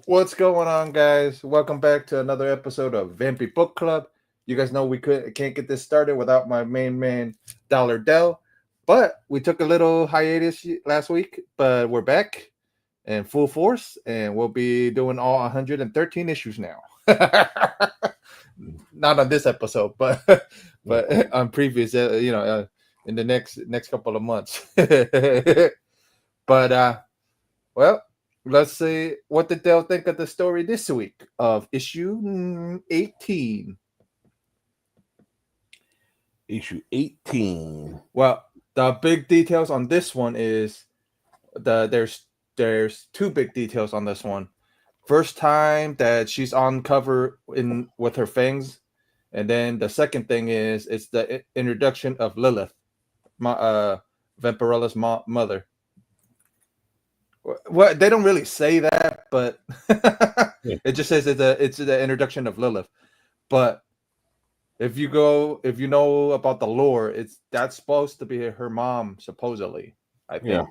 What's going on, guys? Welcome back to another episode of Vampy Book Club. You guys know we can't get this started without my main man, Dollar Dell. But we took a little hiatus last week, but we're back in full force, and we'll be doing all 113 issues now. Not on this episode, but on previous, in the next couple of months. But well. Let's see, what did Dale think of the story this week of issue 18? Issue 18. Well, the big details on this one is there's two big details on this one. First time that she's on cover with her fangs, and then the second thing is it's the introduction of Lilith, Vampirella's mother. Well, they don't really say that, but it just says it's the introduction of Lilith. But if you know about the lore, that's supposed to be her mom, supposedly. I think.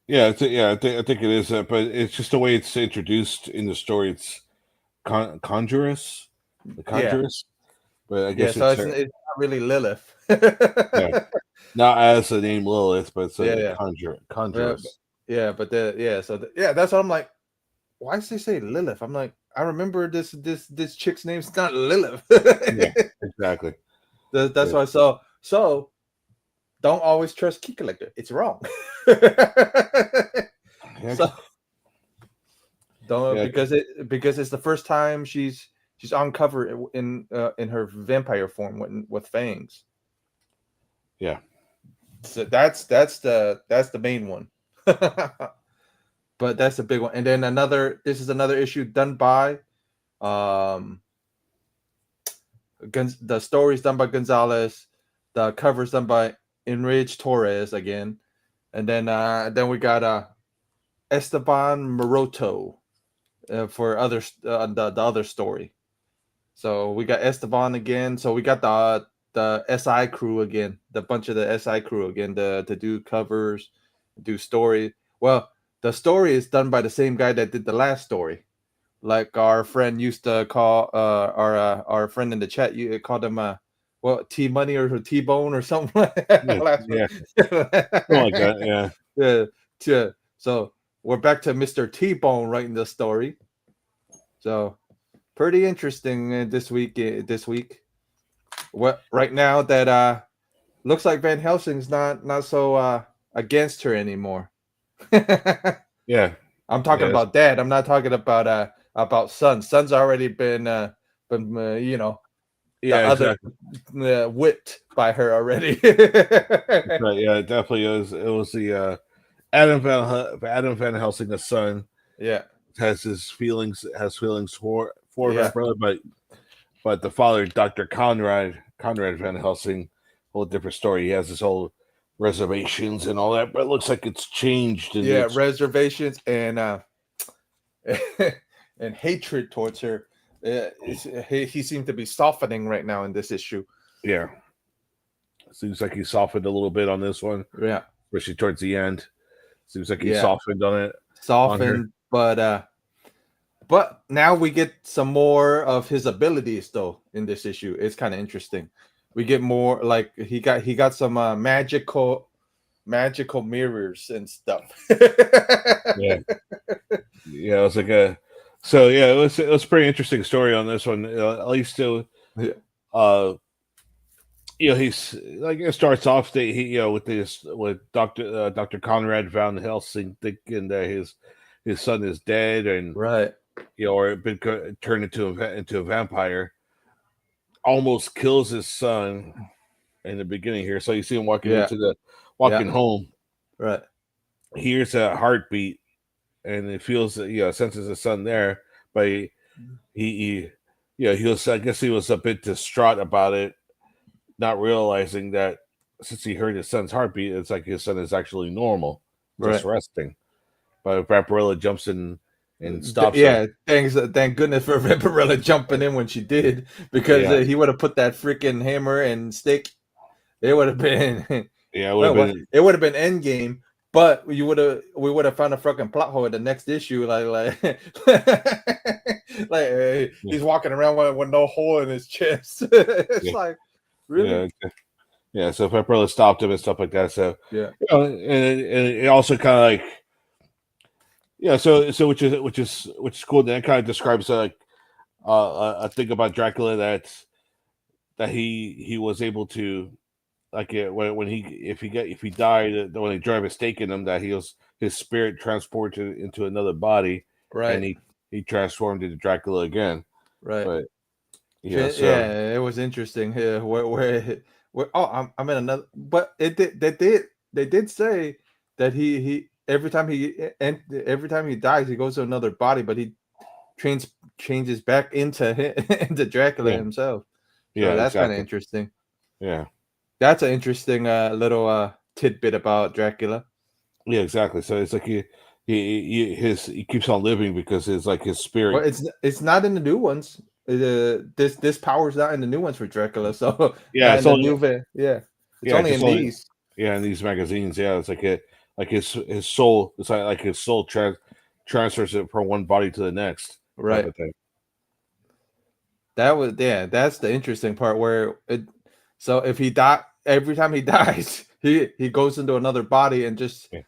I think it is, but it's just the way it's introduced in the story. It's conjuress, but I guess it's not really Lilith. Not as the name Lilith, but it's conjuress. That's what I'm like. Why does they say Lilith? I'm like, I remember this chick's name's not Lilith. Yeah, exactly. That's why. So don't always trust Key Collector. It's wrong. Because it's the first time she's on cover in her vampire form with fangs. Yeah. So that's the main one. But that's the big one. And then this is another issue done by the stories done by Gonzalez, the covers done by Enrage Torres again. And then we got Esteban Maroto for the other story. So we got Esteban again. So we got the SI crew again, the bunch of the SI crew again to do covers, do story. Well, the story is done by the same guy that did the last story. Like our friend used to call our friend in the chat, you called him T Money or T Bone or something like that. Something like that, yeah. So we're back to Mr. T Bone writing the story. So pretty interesting this week. What right now that looks like Van Helsing's not so against her anymore. Yeah, I'm talking about Dad. I'm not talking about Son. Son's already been whipped by her already. Right, yeah, definitely it was the Adam Van Helsing, the son. Yeah, has feelings for Vampirella, but the father, Dr. Conrad Van Helsing, whole different story. He has his whole reservations and all that, but it looks like it's changed. Reservations and and hatred towards her. He seemed to be softening right now in this issue. Yeah, seems like he softened a little bit on this one. Yeah, especially towards the end. Seems like he softened on it. But now we get some more of his abilities though in this issue. It's kind of interesting. We get more like he got some magical mirrors and stuff. Yeah, it was like it was a pretty interesting story on this one. At least he's like it starts off with Dr. Conrad Van Helsing thinking that his son is dead and right. Or been turned into a vampire, almost kills his son in the beginning here. So you see him walking home, right? He hears a heartbeat, and it feels senses his son there, but he was, I guess he was a bit distraught about it, not realizing that since he heard his son's heartbeat, it's like his son is actually normal, just resting. But Vampirella jumps in and stops. Thank goodness for Vampirella jumping in when she did, because he would have put that freaking hammer and stick. It would have been it would have been Endgame. But we would have found a fucking plot hole in the next issue, Yeah, he's walking around with no hole in his chest. It's yeah, like, really? yeah, yeah. So Vampirella stopped him and stuff like that. So Yeah, and it also kind of like yeah. So which is cool. That kind of describes like a thing about Dracula that he was able to like when he if he died when they drive a stake in him that his spirit transported into another body and right, he transformed into Dracula again. right. But yeah, so Yeah, it was interesting here oh, I'm in another, but they did say that he every time and every time he dies he goes to another body, but he trains changes back into into Dracula yeah, himself. So yeah, that's kind of exactly. interesting. Yeah, That's an interesting little tidbit about Dracula. yeah, exactly. So it's like he keeps on living because it's like his Well, spirit. it's not in the new ones. This power's not in the new ones for Dracula, so Yeah, not it's in the only new yeah. It's yeah, only just in only these. yeah in these magazines. Yeah, it's like like his soul. It's like his soul transfers it from one body to the next type Right. of thing. That was yeah. That's the interesting part where it. So if he die every time he dies, he goes into another body and just Yeah,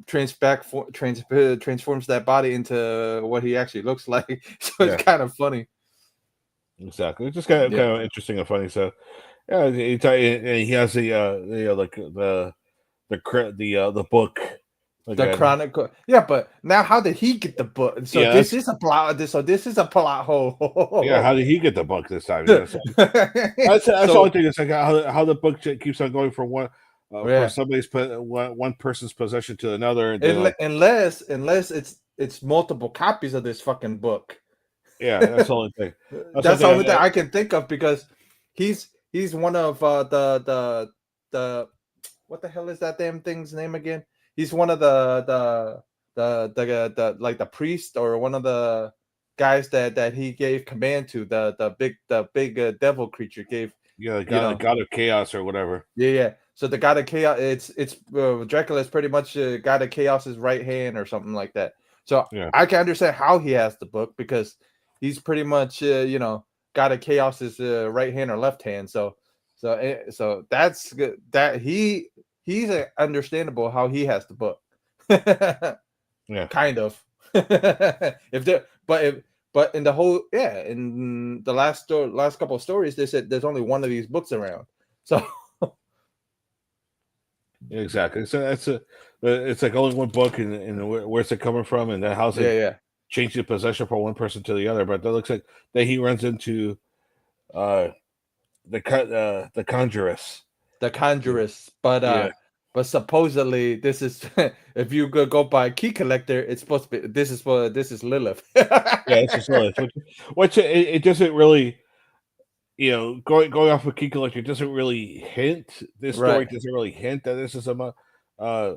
transforms that body into what he actually looks like. So it's yeah, kind of funny. exactly. It's just Yeah. kind of interesting and funny. So yeah, and he has like the book The again. Chronicle. Yeah, but now how did he get the book? So Yeah, this is a plot. This is a plot yeah. hole. How did he get the book this time? Yeah, so that's the only So thing. It's like how the book keeps on going from for yeah, one person's possession to another, and then like unless it's multiple copies of this fucking book. yeah, that's the only thing. That's the only That's the thing. only thing I can think of because he's one of the what the hell is that damn thing's name again? He's one of the like the priest or one of the guys that he gave command to the big devil creature gave, Yeah, you the know. god of chaos or whatever. Yeah, yeah. So the god of chaos, it's Dracula is pretty much god of chaos's right hand or something like that. So Yeah, I can understand how he has the book because he's pretty much god of chaos's right hand or left hand. So that's good. That he's understandable how he has the book. yeah, Kind of. if there, but if but in the whole in the last couple of stories they said there's only one of these books around. So exactly. So that's a it's like only one book, and where's it coming from, and then how's yeah, it yeah. changing possession from one person to the other? But that looks like that he runs into uh the conjuress. The Yeah, Conjurers, yeah, but supposedly this is if you go by key collector, it's supposed to be this is Lilith. yeah. It's just which it doesn't really going off of Key Collector doesn't really hint. This story Right, doesn't really hint that this is uh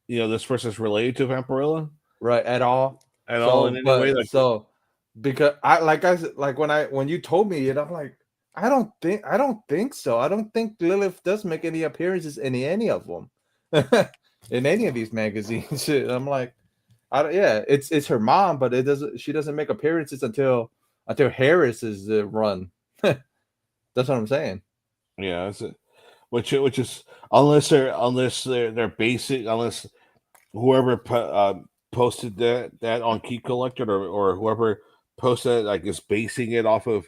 this person's related to Vampirella right at all. at all in So, any way. but Like so because I said like when you told me it, I'm like I don't think so. I don't think Lilith does make any appearances in any of them, in any of these magazines. I'm like, yeah, it's her mom, but it doesn't. She doesn't make appearances until Harris's run. That's what I'm saying. yeah, which is unless they're basic unless whoever posted that on Key Collector or whoever posted it, like is basing it off of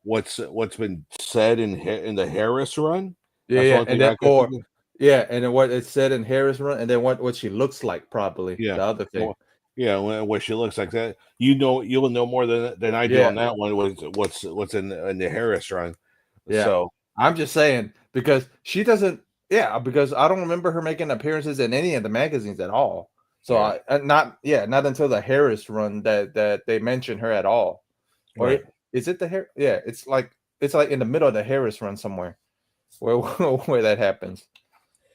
what's been said in the Harris run. Yeah, That's the yeah, only and thing then I can think of. and then what it said in Harris run, and then what she looks like probably Yeah. the other thing. Well, yeah, what she looks like that. You'll know more than I do on Yeah, that one. What's in the Harris run? yeah. So I'm just saying because she doesn't. Yeah, because I don't remember her making appearances in any of the magazines at all. So yeah, not until the Harris run that they mention her at all. Or right, is it the hair? Yeah, it's like in the middle of the Harris run somewhere where where that happens.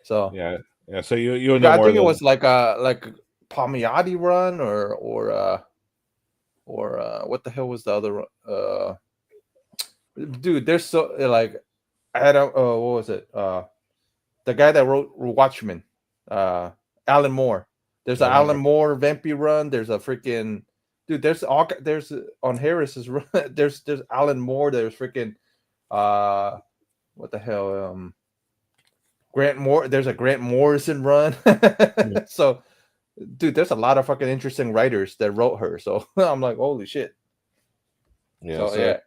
So yeah, yeah. So you'll know I more think it than was like Palmiotti run or what the hell was the other dude? There's so like I don't what was it? The guy that wrote Watchmen. Alan Moore. There's an Alan Alan Moore. Moore vampire run. There's a freaking dude. There's on Harris's run. There's Alan Moore. There's freaking what the hell Grant Moore. There's a Grant Morrison run. Yeah. So, dude, there's a lot of fucking interesting writers that wrote her. So I'm like, holy shit. Yeah, So so yeah,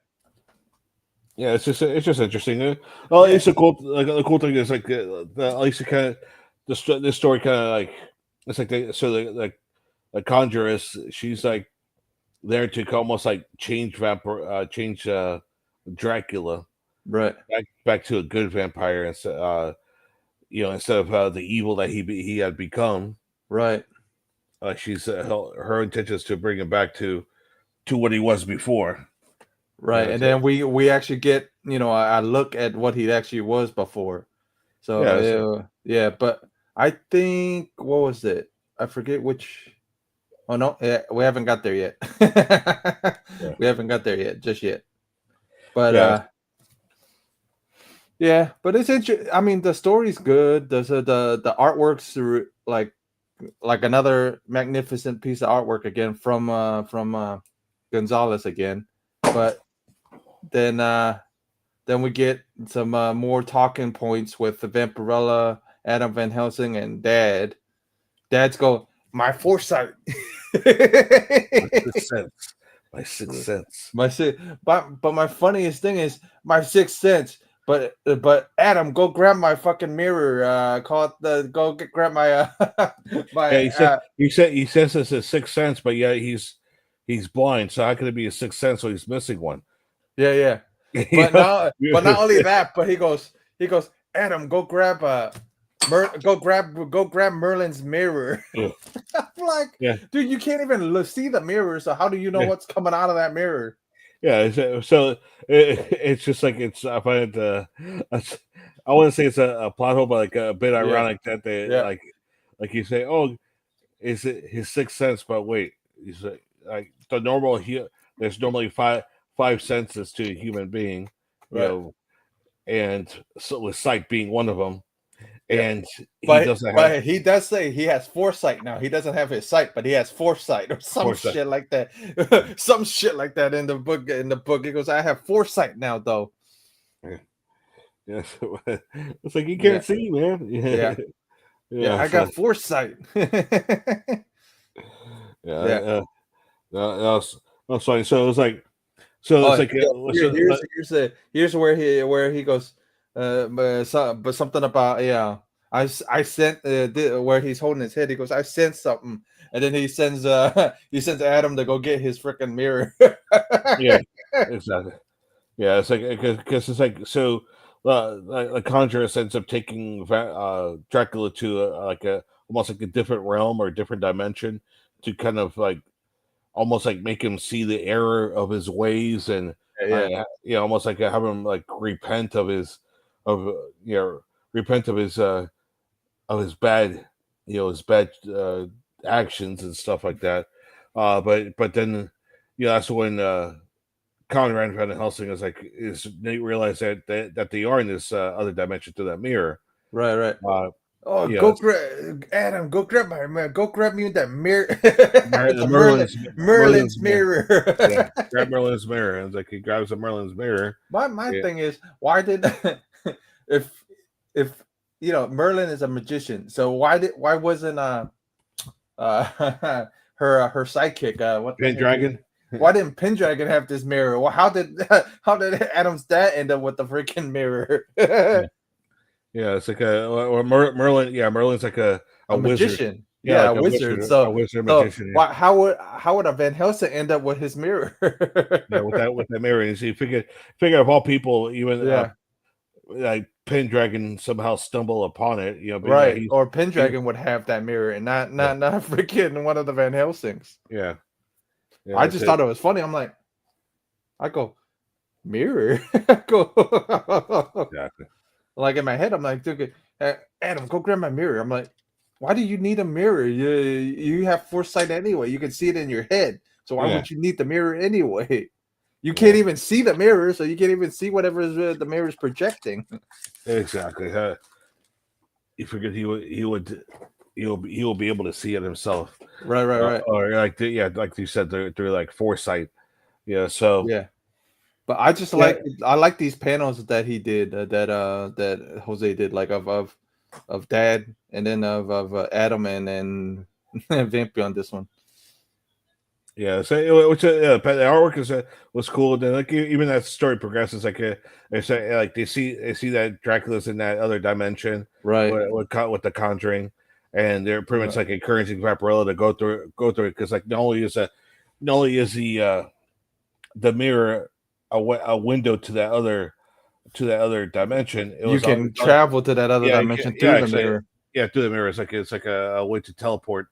yeah, it's just interesting. Well, yeah, it's a cool like the cool thing is like at least it kind of this story kind of like it's like the conjuress. She's like there to almost like change change Dracula right, back to a good vampire instead instead of the evil that he had become. right. She's her intention is to bring him back to what he was before. Right, Yeah, and then we actually get a look at what he actually was before. yeah, So yeah, but I think what was it? I forget which. Oh no, yeah, we haven't got there yet. yeah, We haven't got there yet, just yet. But yeah. yeah, but it's interesting. I mean, the story's good. The artwork's like another magnificent piece of artwork again from Gonzalez again. But then we get some more talking points with the Vampirella, Adam Van Helsing, and Dad. Dad's go, my foresight. Sixth sense. My sixth sense. But my funniest thing is my sixth sense. But Adam, go grab my fucking mirror. Grab my Yeah, my he says it's a sixth sense, but yeah, he's blind. So how could it be a sixth sense? So he's missing one. yeah. You know? But not only that, but he goes, Adam, go grab go grab Merlin's mirror. Yeah. I'm like, Yeah. dude, you can't even see the mirror, so how do you know Yeah. what's coming out of that mirror? Yeah, so it's just like I find it. I wouldn't say it's a plot hole, but like a bit ironic that they Yeah. like you say, oh, is it his sixth sense? But wait, he's like the normal. There's normally five senses to a human being, Right. and so with sight being one of them, Yeah. and he doesn't have But he does say he has foresight now. He doesn't have his sight, but he has foresight or some Foresight. shit like that. Some shit like that in the book. He goes, I have foresight now, though. Yeah, it's like you can't see, man. Yeah. Yeah, I got foresight. Yeah. That's funny. So it was like, so Oh, it's like, here's where he goes, but something about I sent where he's holding his head. He goes, I sent something, and then he sends Adam to go get his freaking mirror. yeah, exactly. Yeah, it's like because it's like so. The Conjuress ends up taking Dracula to like a almost like a different realm or a different dimension to kind of like almost like make him see the error of his ways and almost like have him like repent of his repent of his bad actions and stuff like that. But then that's when Conrad Van Helsing they realize that they are in this other dimension through that mirror. Right. Oh, Yeah, Adam, go grab me that mirror. the Merlin's mirror. Yeah, grab Merlin's mirror. And it's like he grabs the Merlin's mirror. My thing is, why did if Merlin is a magician, so why wasn't her sidekick what Pendragon? Why didn't Pendragon have this mirror? Well, how did Adam's dad end up with the freaking mirror? Yeah, it's like Merlin. Yeah, Merlin's like a magician. Wizard. Yeah, like a wizard. A wizard magician. Yeah. How would a Van Helsing end up with his mirror? Yeah, with that mirror. And so you figure of all people, even like Pendragon somehow stumble upon it. Right. Or Pendragon would have that mirror and not freaking one of the Van Helsings. Yeah. I just thought it was funny. I'm like, I go, mirror? Exactly. Like in my head, I'm like, dude, Adam, go grab my mirror. I'm like, why do you need a mirror? You have foresight anyway. You can see it in your head. So why would you need the mirror anyway? You can't even see the mirror, so you can't even see whatever the mirror is projecting. Exactly. You figured he would he will be able to see it himself, Right, right, right. or like yeah, like you said, through like foresight. Yeah, so Yeah. But I just yeah, like these panels that he did that Jose did like of Dad and then of Adam and then Vampy on this one. yeah. So which but the artwork was cool. Then like even as the story progresses, like they say like they see that Dracula's in that other dimension Right. with the Conjuring, and they're pretty much Right. like encouraging Vampirella to go through it because like not only is the mirror a window to that other dimension, it You was can travel to that other yeah dimension yeah through the actually mirror. yeah through the mirror. It's like a way to teleport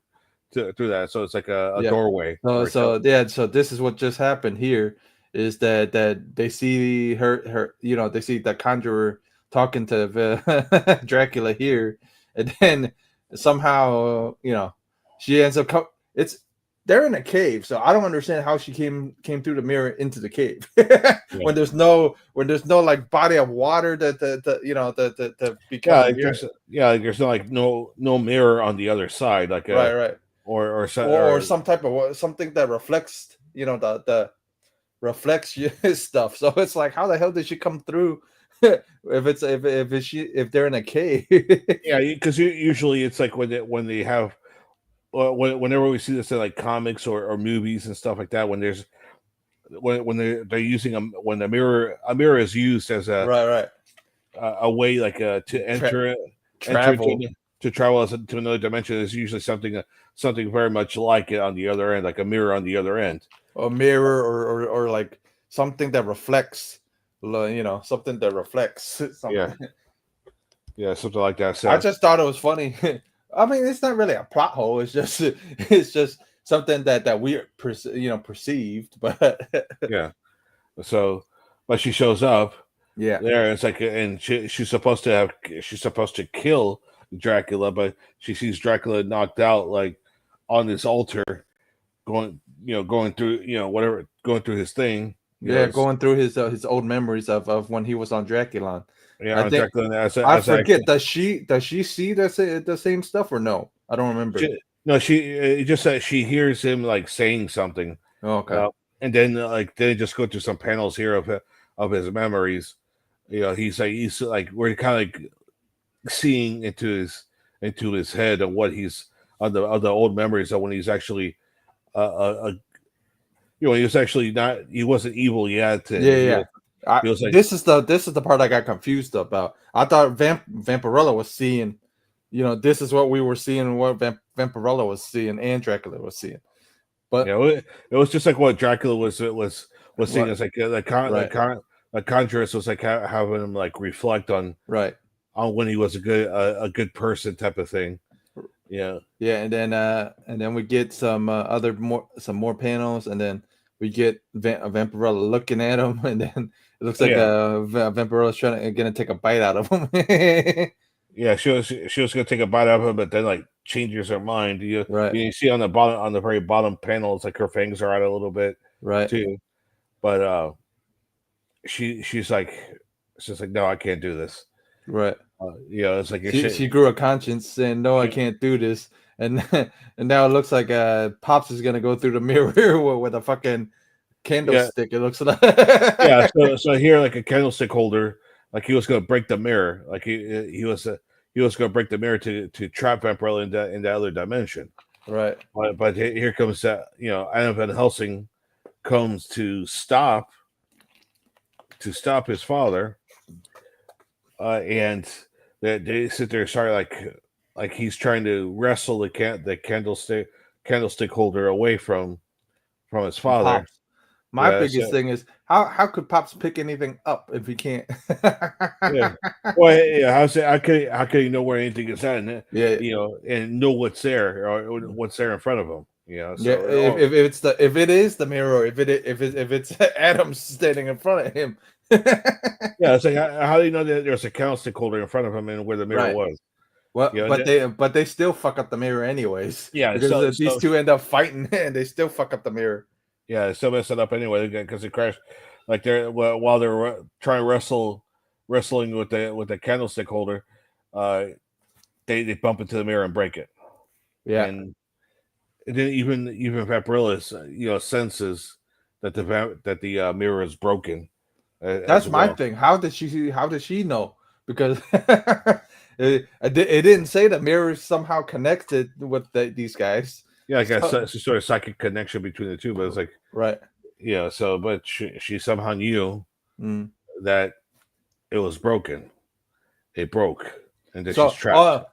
through that. So it's like a Yeah. doorway So or a tele. so yeah, so this is what just happened here is that they see her they see the conjurer talking to Dracula here, and then somehow she ends up it's they're in a cave, so I don't understand how she came through the mirror into the cave Yeah. when there's no like body of water that Yeah, become a like mirror. there's no like no mirror on the other side, like Right, right. Or or some type of something that reflects the reflects stuff. So it's like, how the hell did she come through? If they're in a cave. yeah, because usually it's like when they have whenever we see this in like comics or movies and stuff like that, when there's when they're using when a mirror is used as Right, right. a way like to Tra- enter into travel to travel to another dimension is usually something very much like it on the other end, like a mirror on the other end. a mirror or like something that reflects, something that reflects Yeah, something. yeah, something like that. I So just thought it was funny. I mean, it's not really a plot hole. It's just something that we perceived, but yeah, so but she shows up yeah. there. It's like, and she's supposed to kill Dracula, but she sees Dracula knocked out, like on this altar, going through, whatever, going through his thing. Yeah, going through his old memories of when he was on Draculon. Yeah, I on think Dracula I as a forget. Does she see the same stuff or no? I don't remember. no, she it just says she hears him like saying something, Oh, okay. uh, and then like they just go through some panels here of his memories. He's like we're kind of like seeing into his head and what he's on the old memories of when he's actually he was actually not he wasn't evil yet, Yeah, and yeah. Yeah. he was like This is the part I got confused about. I thought Vampirella was seeing, this is what we were seeing, what Vampirella was seeing, and Dracula was seeing. But it was just like what Dracula was seeing what? as like Right, the conjurist was like having him like reflect right. on when he was a good person type of thing. Yeah, Yeah, and then we get some more panels, and then we get Vampirella looking at him, and then it looks like yeah, Vampirella's gonna take a bite out of him. yeah. She was gonna take a bite out of him, but then like changes her mind. Right, You see on the bottom on the very bottom panel, it's like her fangs are out a little bit right, too. But she's like no, I can't do this. right. It's like a She shit. grew a conscience saying, "No, I can't do this," and and now it looks like Pops is gonna go through the mirror with a fucking Yeah, candlestick. It looks like. yeah. So here, like a candlestick holder, like he was going to break the mirror, like he was going to break the mirror to trap Vampirella in that other dimension. Right. But here comes that Adam Van Helsing comes to stop his father, and they sit there, sorry, like he's trying to wrestle the candlestick holder away from his father. Pops. My Yeah, so biggest thing is how could Pops pick anything up if he can't? yeah. Well, yeah. How can you know where anything is at, and Yeah, and know what's there or what's there in front of him? yeah. So If it is the mirror, if it's Adam standing in front of him, yeah. It's like how do you know that there's a candlestick holder in front of him and where the mirror right. was? Well, You know, but they still fuck up the mirror anyways yeah. because these two end up fighting and they still fuck up the mirror. Yeah, still messed it up anyway because it crashed. Like while they're trying to wrestling with the candlestick holder, uh, they bump into the mirror and break it. Yeah. And then even Vampirella, senses that the mirror is broken as That's my well. thing. How did she know? Because it didn't say the mirror somehow connected with these guys. Yeah, like a, So, sort of psychic connection between the two, but it's like, right. so but she somehow knew Mm. that it was broken. It broke, and that she's So, trapped.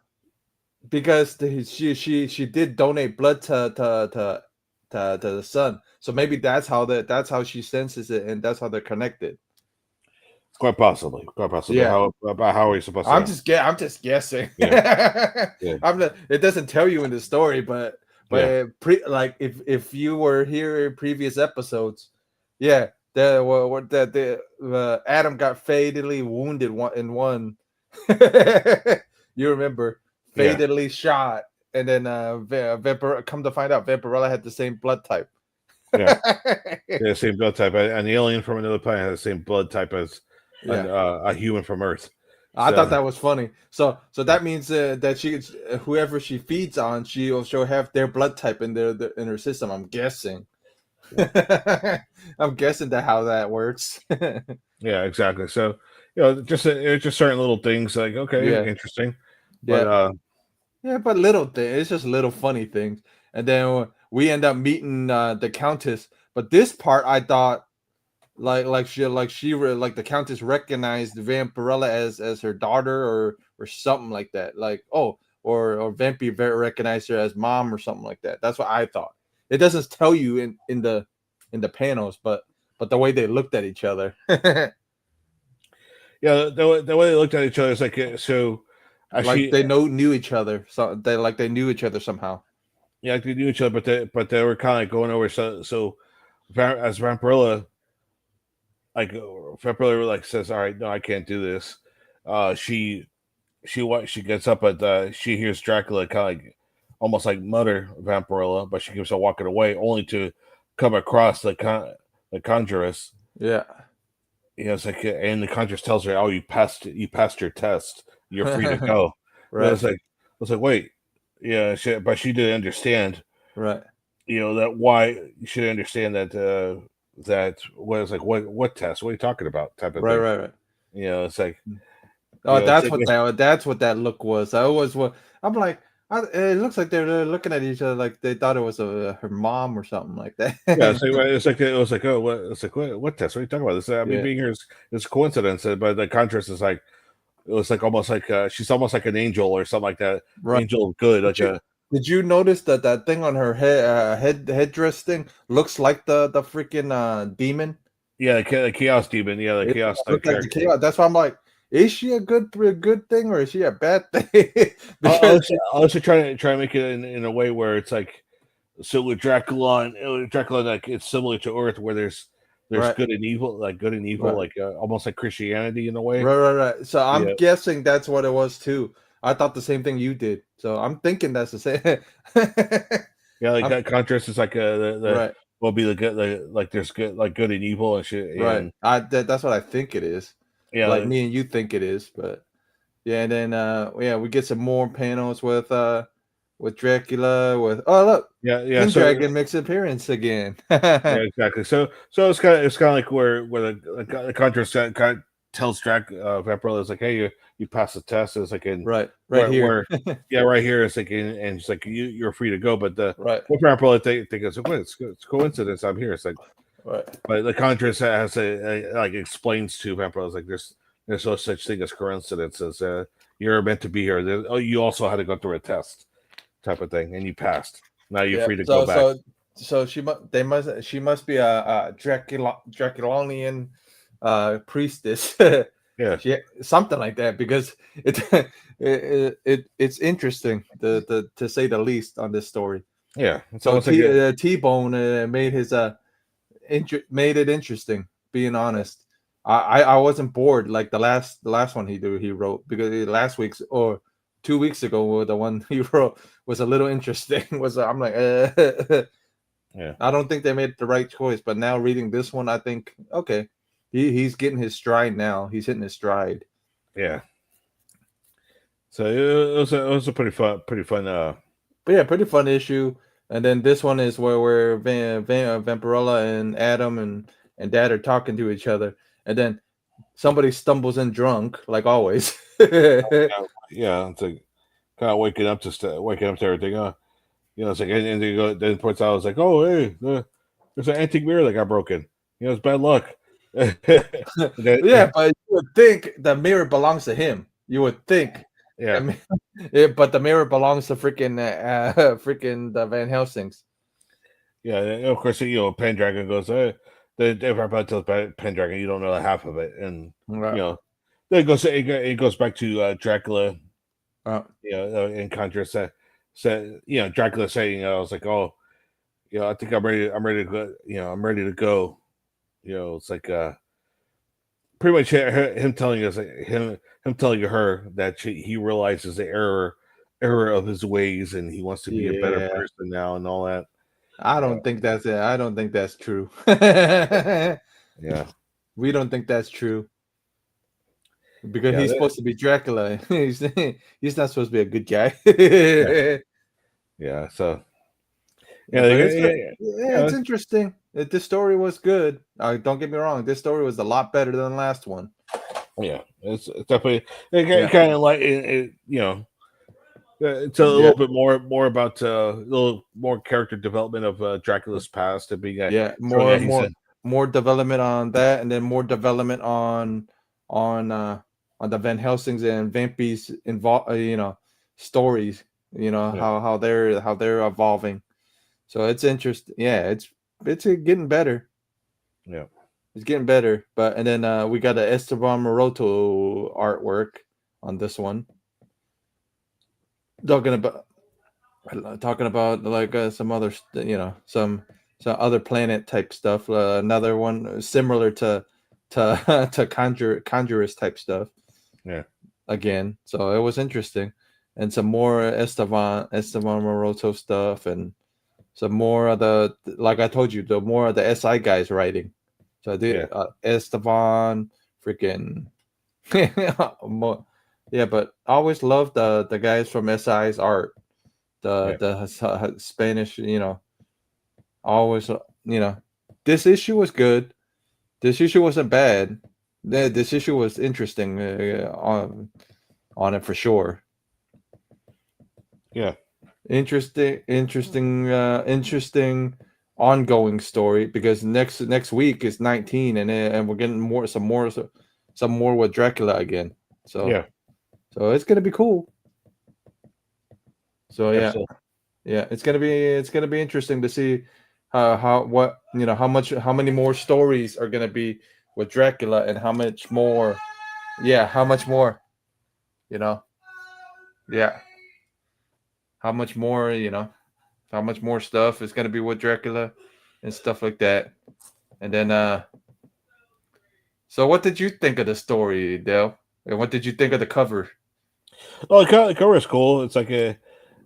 because she did donate blood to the son. So maybe that's how she senses it, and that's how they're connected. Quite possibly, quite possibly. Yeah. How are you supposed I'm to? just get. I'm just guessing. Yeah, yeah, It doesn't tell you in the story, but yeah, like if you were here in previous episodes, yeah, the Adam got fatally wounded in one. You remember, yeah, fatally shot, and then come to find out, Vampirella had the same blood type. yeah. Yeah, same blood type. An alien from another planet has the same blood type as Yeah. a human from Earth. I thought So that was funny. So yeah, that means that whoever she feeds on, she'll have their blood type in her system. I'm guessing. yeah, I'm guessing that how that works. yeah, exactly. So it's just certain little things like, okay, Yeah, interesting, but yeah, yeah. But little thing, it's just little funny things. And then we end up meeting the Countess. But this part, I thought like the Countess recognized Vampirella as her daughter or something like that. Like, oh, or Vampy recognized her as mom or something like that. That's what I thought. It doesn't tell you in the panels, but the way they looked at each other. yeah, the way they looked at each other is like, so Like actually, they knew each other. So they knew each other somehow. yeah, like they knew each other, but they were kind of going over. So as Vampirella, like Vampirella like says, all right, no, I can't do this. She she gets up, but she hears Dracula kind of like almost like mutter Vampirella, but she keeps on walking away, only to come across the conjuress. Yeah. It's like, and the conjuress tells her, "Oh, you passed your test. You're free to go." But Right. I was like, wait, yeah, but she didn't understand, Right. that why she didn't understand that that was like, what test? What are you talking about? Type of Right. thing. Right. Right. It's like, Oh, it's that's like, what that look was. I always was. I'm like, it looks like they're looking at each other like they thought it was her mom or something like yeah, that. it was like, oh, what? It's like, what test? What are you talking about? This, I mean, Yeah. being here is a coincidence, but the contrast is like, it was like almost like she's almost like an angel or something like that, Right. angel of good, Did like you a did you notice that thing on her headdress thing looks like the freaking demon? yeah, the chaos demon, yeah, the It chaos looks like the character. chaos. That's why I'm like, is she a good thing or is she a bad thing? I'll Because also try to make it in a way where it's like, so with Dracula and Dracula, like it's similar to Earth, where there's right, good and evil, right. like almost like Christianity in a way. Right, right, right. So I'm Yeah, guessing that's what it was too. I thought the same thing you did. So I'm thinking that's the same. yeah, like I'm that contrast is like the right, will be the good, like there's good, like good and evil and shit, right. and That's what I think it is. Like yeah, me and you think it is, but yeah. And then yeah, we get some more panels with Dracula. With look, yeah. King So Dragon makes appearance again. yeah, exactly. So it's kind of like where the contrast kind of tells Vampirella is like, hey, you passed the test. It's like in Right, right here. where yeah, right here. It's like and it's like you're free to go. But the Right, what Vampirella think it's like, wait, it's coincidence. I'm here. It's like, right. but the contrast has like explains to Vampirella, it's like there's no such thing as coincidences. You're meant to be here. Oh, you also had to go through a test type of thing, and you passed. Now you're Yeah. free to go So back. she must be a Draculonian priestess. Yeah, Something like that because it's interesting to say the least on this story. yeah. It's So almost like a T-Bone made it interesting. Being honest, I wasn't bored like the last one he wrote because last week's or 2 weeks ago the one he wrote was a little interesting. I'm like yeah. I don't think they made the right choice, but now reading this one, I think okay, he's getting his stride now. He's hitting his stride. Yeah. So it was a pretty fun but yeah, pretty fun issue. And then this one is where Vampirella and Adam and Dad are talking to each other, and then somebody stumbles in drunk, like always. Yeah, it's like kind of waking up to everything. It's like and they go then points out, it's like, oh hey, there's an antique mirror that got broken. It's bad luck. Yeah, but you would think the mirror belongs to him. You would think. I Yeah, mean, but the mirror belongs to freaking freaking the Van Helsings. yeah. And of course, Pendragon goes, if I tell Pendragon, you don't know the half of it, and you Right. know, then it goes back to Dracula, Uh, in contrast, Dracula saying, I was like, oh, I think I'm ready to go, I'm ready to go. It's like pretty much him telling us, him telling her that he realizes the error of his ways, and he wants to be a better yeah, person now, and all that. I Yeah, don't think that's it. I don't think that's true. yeah, We don't think that's true because yeah, he's supposed to be Dracula. He's not supposed to be a good guy. yeah, yeah. So Yeah, but yeah, yeah, it's interesting. This story was good. Don't get me wrong. This story was a lot better than the last one. yeah. It's definitely Yeah, kind of like it's a yeah, little bit more about a little more character development of Dracula's past and being yeah. showing More, that he's more, a more development on that, and then more development on uh on the Van Helsing's and Vampy's stories. yeah, How they're evolving. So it's interesting. Yeah, it's getting better. yeah, It's getting better. But and then we got the Esteban Maroto artwork on this one. Talking about like some other some other planet type stuff. Another one similar to to conjurous type stuff yeah, again. So it was interesting, and some more Esteban Maroto stuff, and some more of the like I told you, the more of the SI guys writing. So the yeah, Esteban freaking more, yeah, but I always loved the guys from SI's art, yeah, the Spanish, always, this issue was good. This issue wasn't bad. This issue was interesting on it for sure. yeah, Interesting ongoing story because next week is 19 and we're getting some more with Dracula again. So yeah. so it's gonna be cool. So yeah, Absolutely. yeah, it's gonna be interesting to see how what how many more stories are gonna be with Dracula and how much more, yeah, how much more, you know, yeah, how much more, how much more stuff is gonna be with Dracula and stuff like that. And then so what did you think of the story, Dale? And what did you think of the cover? Oh, the cover is cool. It's like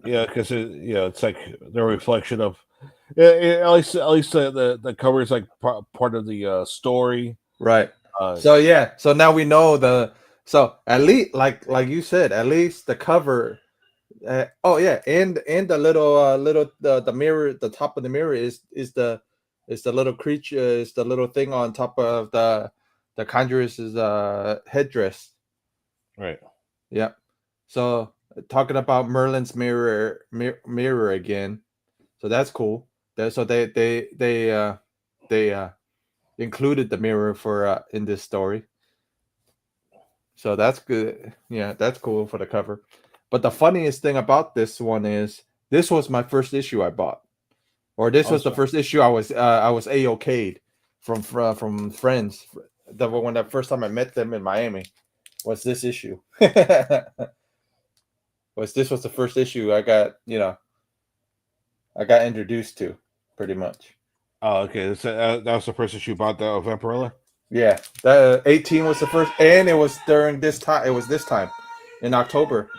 because it's like the reflection of, at least the cover is like part of the story. Right. Uh, So yeah, so now we know so at least like you said, at least the cover. Oh yeah, and the little the mirror, the top of the mirror is the little creature, is the little thing on top of the conjurer's headdress. right. Yep. So talking about Merlin's mirror again. So that's cool. So they included the mirror for in this story. So that's good. Yeah, that's cool for the cover. But the funniest thing about this one is this was my first issue I bought, or this was the Also, first issue I was a-okayed from friends. The first time I met them in Miami was this issue. Was the first issue I got introduced to, pretty much. oh, okay. That was the first issue about the Vampirella. Yeah, the 18 was the first, and it was during this time. It was this time in October.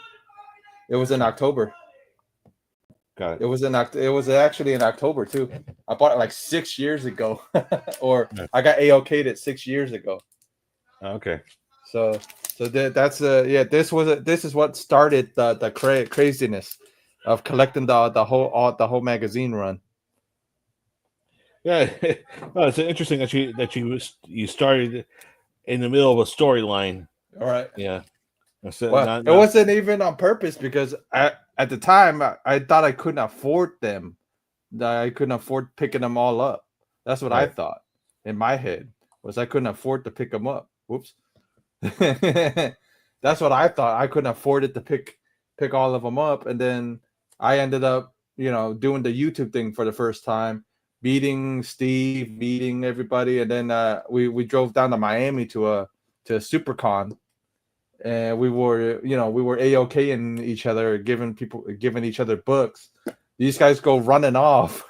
It was in October. Got it. It was actually in October too. I bought it like 6 years ago, or Yeah. I got a-okayed it 6 years ago. Okay. So that's yeah. This is what started the craziness of collecting the whole magazine run. Yeah, no, it's interesting that you started in the middle of a storyline. All right. Yeah, so Well, not it not wasn't even on purpose because at the time I thought I couldn't afford them. That I couldn't afford picking them all up. That's what I right. thought in my head was I couldn't afford to pick them up. Whoops. That's what I thought. I couldn't afford it to pick all of them up, and then I ended up, doing the YouTube thing for the first time, meeting Steve, meeting everybody, and then we drove down to Miami to SuperCon, and we were a-okay in each other, giving each other books. These guys go running off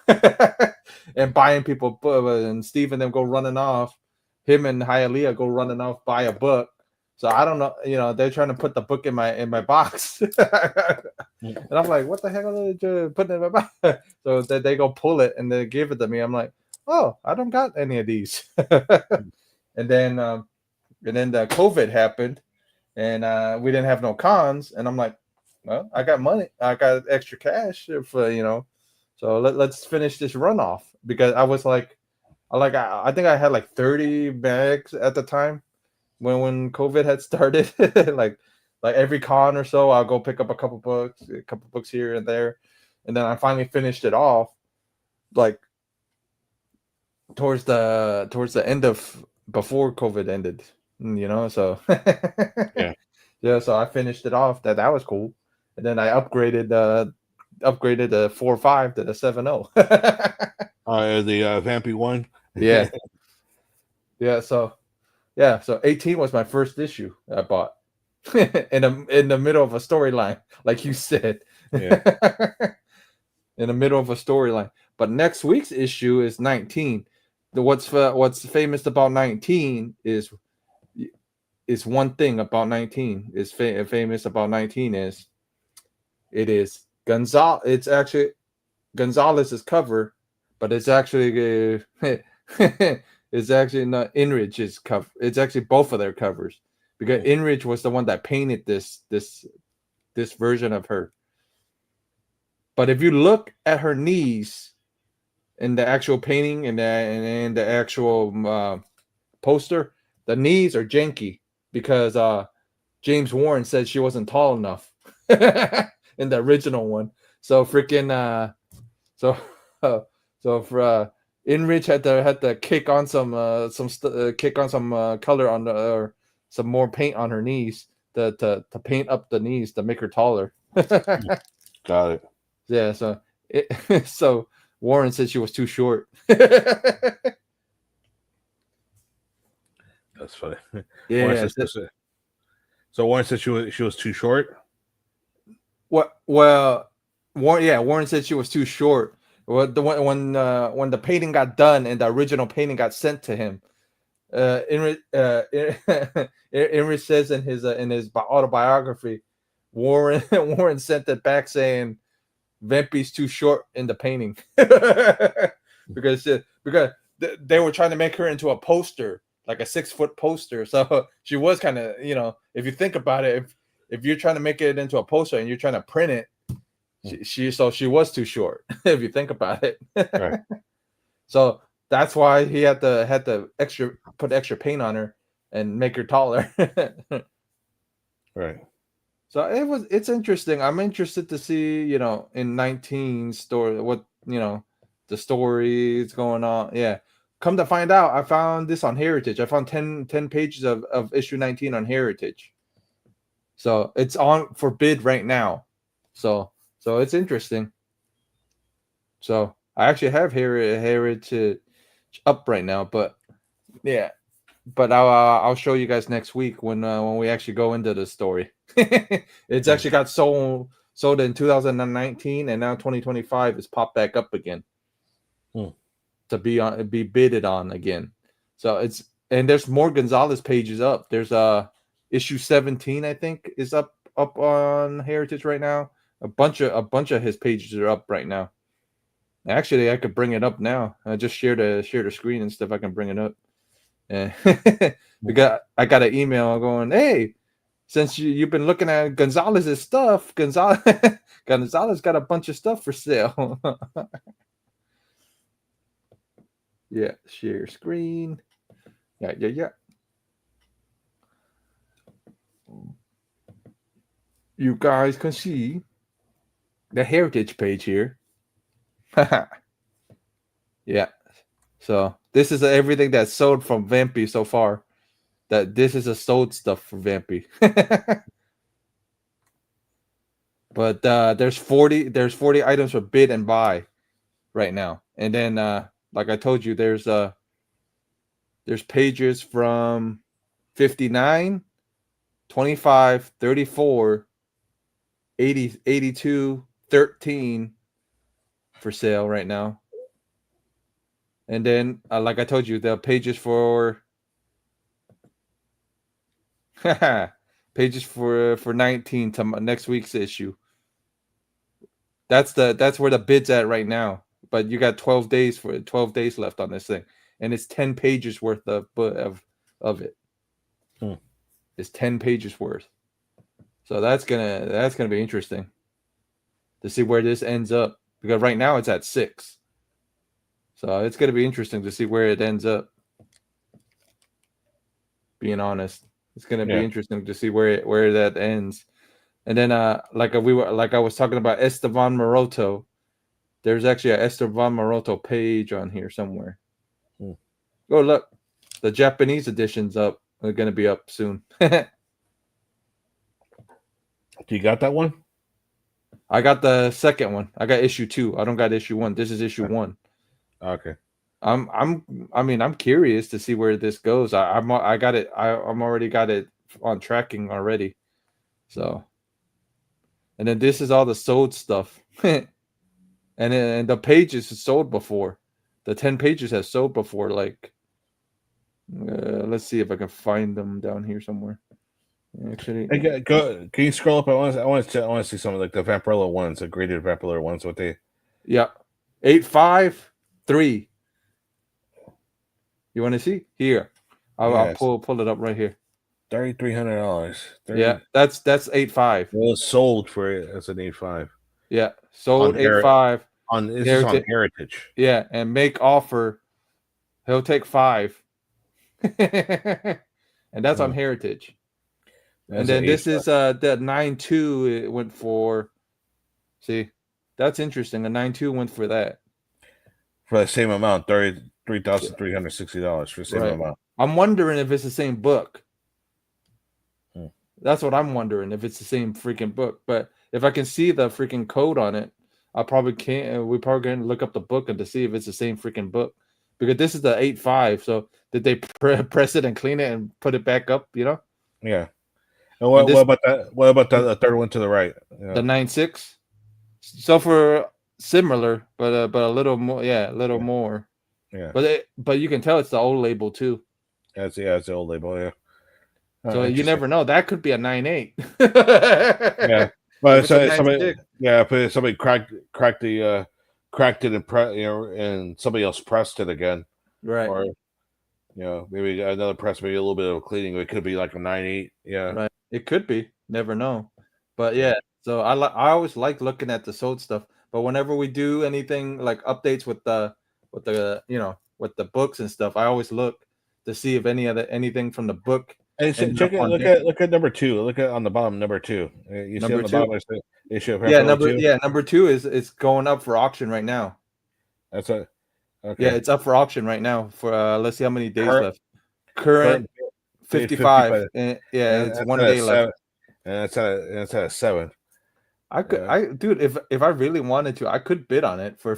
and buying people, and Steve and them go running off. Him and Hialeah go running off, buy a book. So I don't know, they're trying to put the book in my box. And I'm like, what the heck are they putting in my box? So they go pull it and they give it to me. I'm like, oh, I don't got any of these. And then the COVID happened, and we didn't have no cons, and I'm like, well, I got money, I got extra cash for so let's finish this runoff, because I was like, I think I had like 30 bags at the time when COVID had started. like every con or so I'll go pick up a couple books here and there, and then I finally finished it off, like towards the end of before COVID ended, so Yeah. yeah, so I finished it off. That was cool. And then I upgraded the 4.5 to the 7.0. The Vampy one. Yeah. Yeah, so 18 was my first issue I bought. In the middle of a storyline, like you said. Yeah. In the middle of a storyline. But next week's issue is 19. What's famous about 19 is one thing about 19 is famous about 19 is it is it's actually Gonzalez's cover, but it's actually it's actually not Inridge's cover. It's actually both of their covers, because Inridge was the one that painted this version of her. But if you look at her knees in the actual painting and the actual poster, the knees are janky because James Warren said she wasn't tall enough in the original one. So freaking so so for Inrich had to kick on some color on or some more paint on her knees to paint up the knees to make her taller. Got it. Yeah, so Warren said she was too short. That's funny. Yeah. So Warren said she was too short. What? Well, Warren said she was too short. Well, when the painting got done and the original painting got sent to him, Inrich says in his autobiography, Warren sent it back saying Vampy's too short in the painting because they were trying to make her into a poster, like a 6-foot poster. So she was kind of, if you think about it, if you're trying to make it into a poster and you're trying to print it, she was too short. If you think about it. Right. So that's why he had to put extra paint on her and make her taller. Right. So it's interesting. I'm interested to see, in 19 story, what, the story is going on. Yeah. Come to find out, I found this on Heritage. I found 10 pages of issue 19 on Heritage. So it's on for bid right now. So it's interesting. So I actually have Heritage up right now, but yeah. But I'll show you guys next week when we actually go into the story. It's actually got sold in 2019, and now 2025 is popped back up again to be bidded on again. So there's more Gonzalez pages up. There's issue 17, I think, is up on Heritage right now. A bunch of his pages are up right now. Actually, I could bring it up now. I just share the screen and stuff. I can bring it up. Yeah. Because I got an email going, hey, since you've been looking at Gonzalez's stuff, Gonzalez got a bunch of stuff for sale. Yeah, share screen. Yeah. You guys can see the heritage page here. Yeah. So this is everything that's sold from Vampy so far. That this is a sold stuff for Vampy. But there's 40 items for bid and buy right now. And then like I told you, there's pages from 59, 25, 34, 80, 82, 13 for sale right now. And then like I told you, the pages for pages for 19 to next week's issue. That's where the bid's at right now. But you got 12 days left on this thing, and it's 10 pages worth of it. It's 10 pages worth. So that's gonna be interesting to see where this ends up, because right now it's at 6. So it's gonna be interesting to see where it ends up. Being honest, it's gonna be interesting to see where that ends. And then like I was talking about Esteban Maroto, there's actually a Esteban Maroto page on here somewhere. Oh, look, the Japanese edition's up. They're gonna be up soon. Do you got that one? I got the second one. I got issue 2. I don't got issue 1. This is issue 1. Okay. I'm curious to see where this goes. I'm already got it on tracking already. So, and then this is all the sold stuff. And the pages is sold before. The 10 pages has sold before. Like, let's see if I can find them down here somewhere. Actually, can you scroll up? I want to see some of like the Vampirella ones, the graded Vampirella ones. What they? Yeah, 853. You want to see here? I'll pull it up right here. $3,300. Yeah, that's 8.5. Well, it's sold for it as an 8.5. Yeah, sold 8.5. This is on Heritage. Yeah, and make offer. He'll take 5. And that's on Heritage. And then this is that 9.2. It went for. See, that's interesting. A 9.2 went for that. For the same amount, $33,360 for the same amount. I'm wondering if it's the same book. That's what I'm wondering, if it's the same freaking book. But if I can see the freaking code on it, I probably can't. We're probably going to look up the book and to see if it's the same freaking book, because this is the 8.5. So did they press it and clean it and put it back up? You know? Yeah. And what about that? What about the third one to the right? The 9.6. So for similar, but a little more. Yeah, a little more. Yeah. But you can tell it's the old label too. It's the old label. Yeah. So you never know. That could be a 9.8. Yeah. But somebody cracked it and somebody else pressed it again. Right. Or maybe another press, maybe a little bit of cleaning. It could be like a 9.8. Yeah. Right. It could be. Never know. But yeah. So I always like looking at the sold stuff. But whenever we do anything like updates with the with the books and stuff, I always look to see if anything from the book. Hey, check it. Look at number 2. Look at on the bottom, number 2. You see on the bottom issue of number 2 is going up for auction right now. That's a okay. Yeah, it's up for auction right now. For let's see how many days left. Current 55. And, it's 1 day left. And it's at a 7. Dude, if I really wanted to, I could bid on it for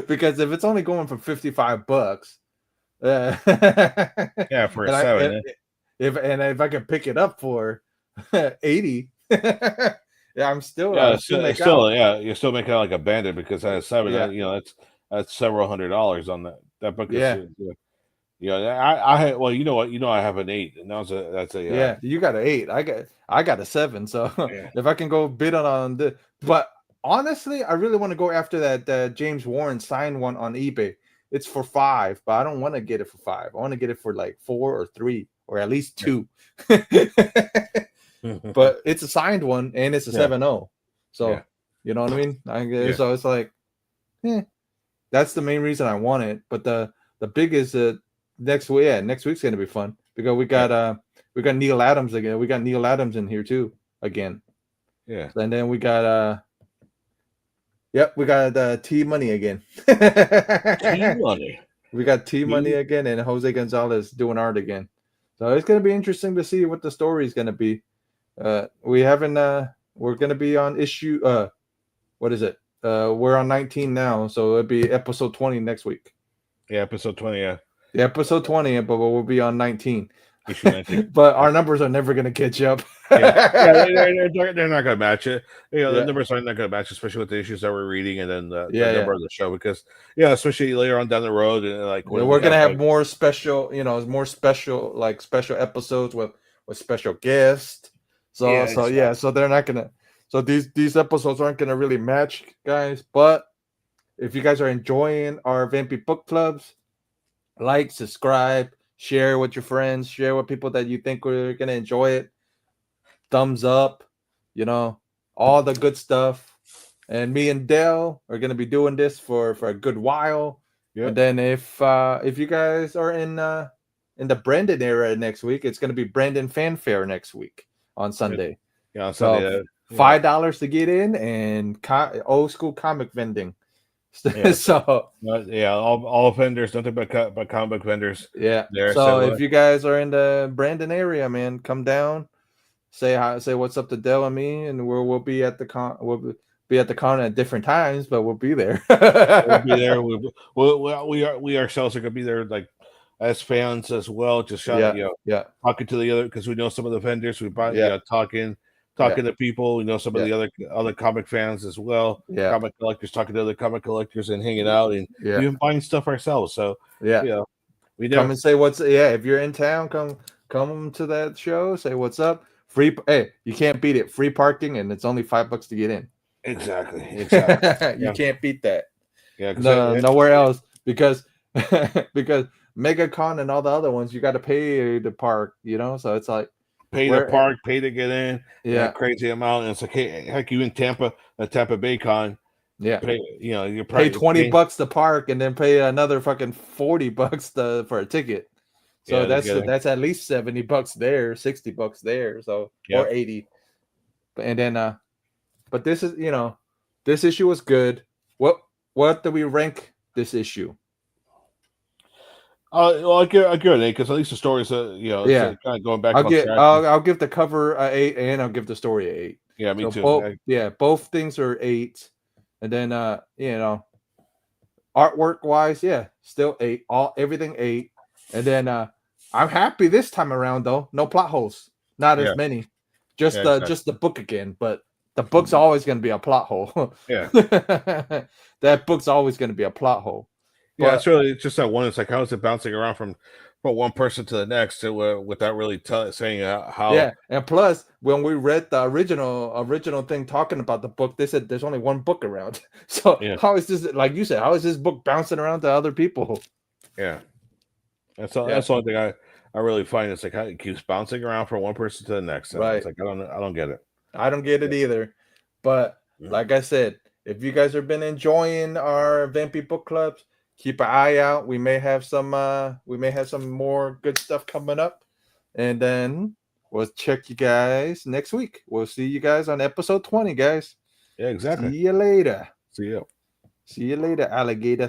because if it's only going for $55, yeah, for a 7. If I can pick it up for 80, yeah, you're still making like a bandit, because at a 7, that's several $100s on that book. Yeah. I have I have an 8, and that's a you got an 8. I got a 7. So if I can go bid on the, but honestly, I really want to go after that James Warren signed one on eBay. It's for 5, but I don't want to get it for 5. I want to get it for like 4 or 3, or at least 2. but it's a signed one and it's a Yeah, 7-0. yeah, So you know what I mean? I guess yeah, so. It's like, eh, that's the main reason I want it. But the biggest next week, yeah, next week's gonna be fun because yeah, we got Neil Adams again. We got Neil Adams in here too again, yeah. and then we got yep, we got T Money again. T Money. We got T Money T. again and Jose Gonzalez doing art again. So it's gonna be interesting to see what the story is gonna be. We haven't we're gonna be on issue what is it? We're on 19 now, so it'll be episode 20 next week. Yeah, episode 20. Yeah, Yeah, episode 20, but we'll be on 19. issue 19. But Yeah, our numbers are never gonna catch up. yeah, yeah. They're not going to match it. You know, the Yeah, numbers are not going to match, especially with the issues that we're reading, and then the yeah, number yeah. of the show. Because yeah, especially later on down the road, and like Yeah, when we we're gonna have have like more special, more special, like special episodes with special guests. So yeah, so yeah, so they're not gonna. So these episodes aren't gonna really match, guys. But if you guys are enjoying our Vampy book clubs, like, subscribe, share with your friends, share with people that you think are gonna enjoy it. Thumbs up, you know, all the good stuff. And me and Dell are gonna be doing this for a good while. And yep, then if you guys are in the Brandon area next week, it's gonna be Brandon Fanfare next week on yeah, Sunday. yeah. On Sunday, So yeah, $5 to get in and old school comic vending. yeah. So Yeah, all vendors, nothing but comic book vendors yeah. there. So So if you guys are in the Brandon area, man, come down, say hi, say what's up to Dell and me, and we'll be at the con. Be at the con at different times, but we'll be there. we'll be there. We ourselves are gonna be there, like as fans as well. Just Yeah, yeah, talking to the other because we know some of the vendors. We buy, yeah, yeah, talking to people. We know some of yeah, the other comic fans as well. yeah, Comic collectors, talking to other comic collectors and hanging out and yeah, even buying stuff ourselves. So yeah. you know, we Come never and say what's yeah. If you're in town, come to that show. Say what's up. Free. Hey, you can't beat it. Free parking, and it's only $5 to get in. exactly. You Yeah, can't beat that. yeah. Because No, nowhere else because because MegaCon and all the other ones, you got to pay to park. So it's like pay to where. park, pay to get in, and a Yeah, crazy amount. And it's like, hey, heck, you in Tampa, a Tampa Bay Con, yeah. pay, you're Pay probably 20 paying, bucks to park and then pay another fucking 40 bucks for a ticket. So yeah, to that's get in. that's at least 70 bucks there, 60 bucks there, so or Yep. 80. And then but this is, this issue was good. What do we rank this issue? Well, I give it an 8 because at least the story's, it's Yeah. kind of going back I'll on get track. I'll give the cover a 8 and I'll give the story a 8. Yeah, me So too. both things are 8. And then artwork wise, yeah, still 8. Everything 8. And then I'm happy this time around though. No plot holes. Not Yeah, as many. Just yeah, the exactly. just the book again, but the book's always going to be a plot hole. Yeah, That book's always going to be a plot hole. yeah. But It's just that one. It's like how is it bouncing around from one person to the next without really saying how. yeah, and plus when we read the original thing talking about the book, they said there's only one book around. So Yeah, how is this, like you said, how is this book bouncing around to other people? yeah. That's all. Yeah, That's the only thing I really find. It's like how it keeps bouncing around from one person to the next. And it's right. like I don't get it. I don't get it either. But Yeah. like I said, if you guys have been enjoying our Vampy book clubs, keep an eye out. We may have some more good stuff coming up. And then we'll check you guys next week. We'll see you guys on episode 20, guys. Yeah, exactly. See you later. See ya. See you later, alligator.